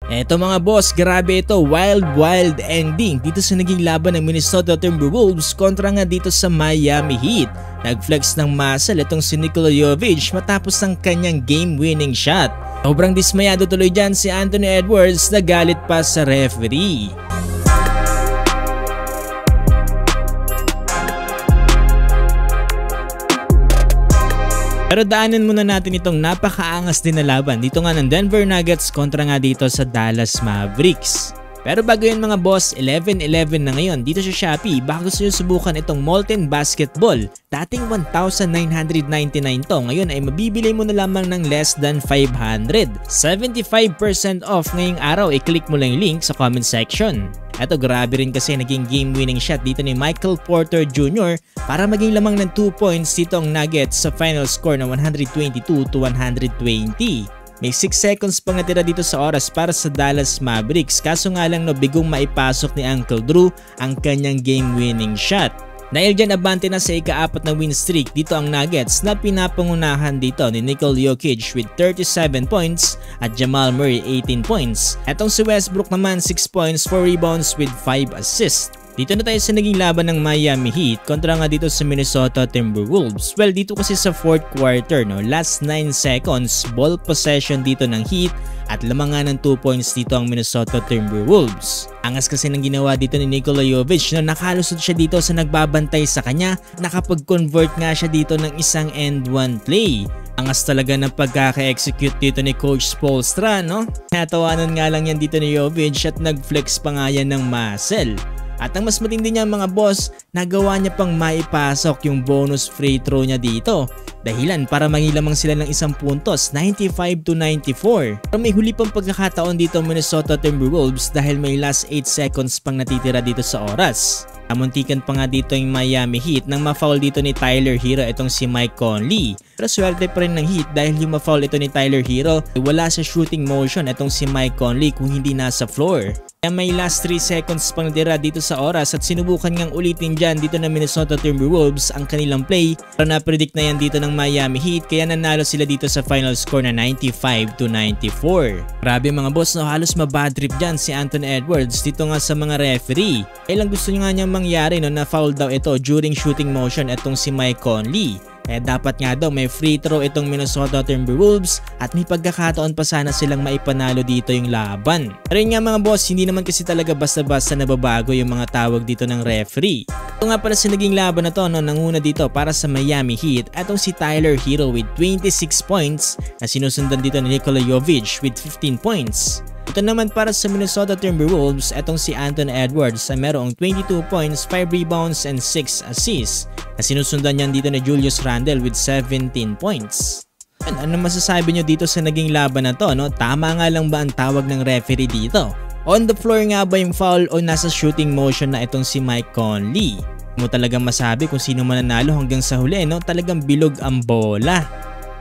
Eto mga boss, grabe ito, wild ending dito sa naging laban ng Minnesota Timberwolves kontra nga dito sa Miami Heat. Nagflex ng muscle itong si Nikola Jovic matapos ang kanyang game-winning shot. Sobrang dismayado tuloy dyan si Anthony Edwards na galit pa sa referee. Pero daanan muna natin itong napakaangas din na laban dito nga ng Denver Nuggets kontra nga dito sa Dallas Mavericks. Pero bago yun mga boss, 11-11 na ngayon dito sa Shopee. Baka gusto nyo subukan itong Molten Basketball. Dating 1,999 to, ngayon ay mabibili mo na lamang ng less than 500. 75% off ngayong araw, i-click mo lang yung link sa comment section. Eto, grabe rin kasi naging game-winning shot dito ni Michael Porter Jr. para maging lamang ng 2 points dito ang Nuggets sa final score na 122-120. May 6 seconds pang natira dito sa oras para sa Dallas Mavericks, kaso nga lang bigong maipasok ni Uncle Drew ang kanyang game-winning shot. Dahil dyan abante na sa ika-4 na win streak dito ang Nuggets na pinapangunahan dito ni Nikola Jokic with 37 points at Jamal Murray 18 points. Etong si Westbrook naman 6 points, 4 rebounds with 5 assists. Dito na tayo sa naging laban ng Miami Heat kontra nga dito sa Minnesota Timberwolves. Well, dito kasi sa 4th quarter, last 9 seconds, ball possession dito ng Heat at lamang nga ng 2 points dito ang Minnesota Timberwolves. Angas kasi ng ginawa dito ni Nikola Jovic, nakalusot siya dito sa nagbabantay sa kanya, nakapag-convert nga siya dito ng isang end-one play. Angas talaga ng pagkaka-execute dito ni Coach Spoelstra, no? Natawanan nga lang yan dito ni Jovic at nag-flex pa nga yan ng muscle. At ang mas matindi niya mga boss, nagawa niya pang maipasok yung bonus free throw niya dito. Dahilan para mangilamang sila ng isang puntos, 95-94. Pero may huli pang pagkakataon dito Minnesota Timberwolves dahil may last 8 seconds pang natitira dito sa oras. Amuntikan pa nga dito yung Miami Heat nang ma-foul dito ni Tyler Hero itong si Mike Conley. Pero swerte pa rin ng Heat dahil yung ma-foul ito ni Tyler Hero, wala sa shooting motion itong si Mike Conley kung hindi nasa floor. Kaya may last 3 seconds pang natira dito sa oras at sinubukan ngang ulitin dyan dito ng Minnesota Timberwolves ang kanilang play. Pero na-predict na yan dito ng Miami Heat kaya nanalo sila dito sa final score na 95-94. Grabe mga boss, halos mabad trip dyan si Anthony Edwards dito nga sa mga referee. Kailang gusto nyo nga niyang mangyari na foul daw ito during shooting motion itong si Mike Conley. Kaya dapat nga daw may free throw itong Minnesota Timberwolves at may pagkakataon pa sana silang maipanalo dito yung laban. Pero yun nga mga boss, hindi naman kasi talaga basta-basta nababago yung mga tawag dito ng referee. Ito nga pala sa naging laban na to, nanguna dito para sa Miami Heat atong si Tyler Hero with 26 points na sinusundan dito ni Nikola Jovic with 15 points. Ito naman para sa Minnesota Timberwolves, etong si Anthony Edwards na merong 22 points, 5 rebounds, and 6 assists. Na sinusundan niyan dito ni Julius Randle with 17 points. Ano masasabi nyo dito sa naging laban na to? Tama nga lang ba ang tawag ng referee dito? On the floor nga ba yung foul o nasa shooting motion na itong si Mike Conley? Mo talagang masabi kung sino mananalo hanggang sa huli, talagang bilog ang bola.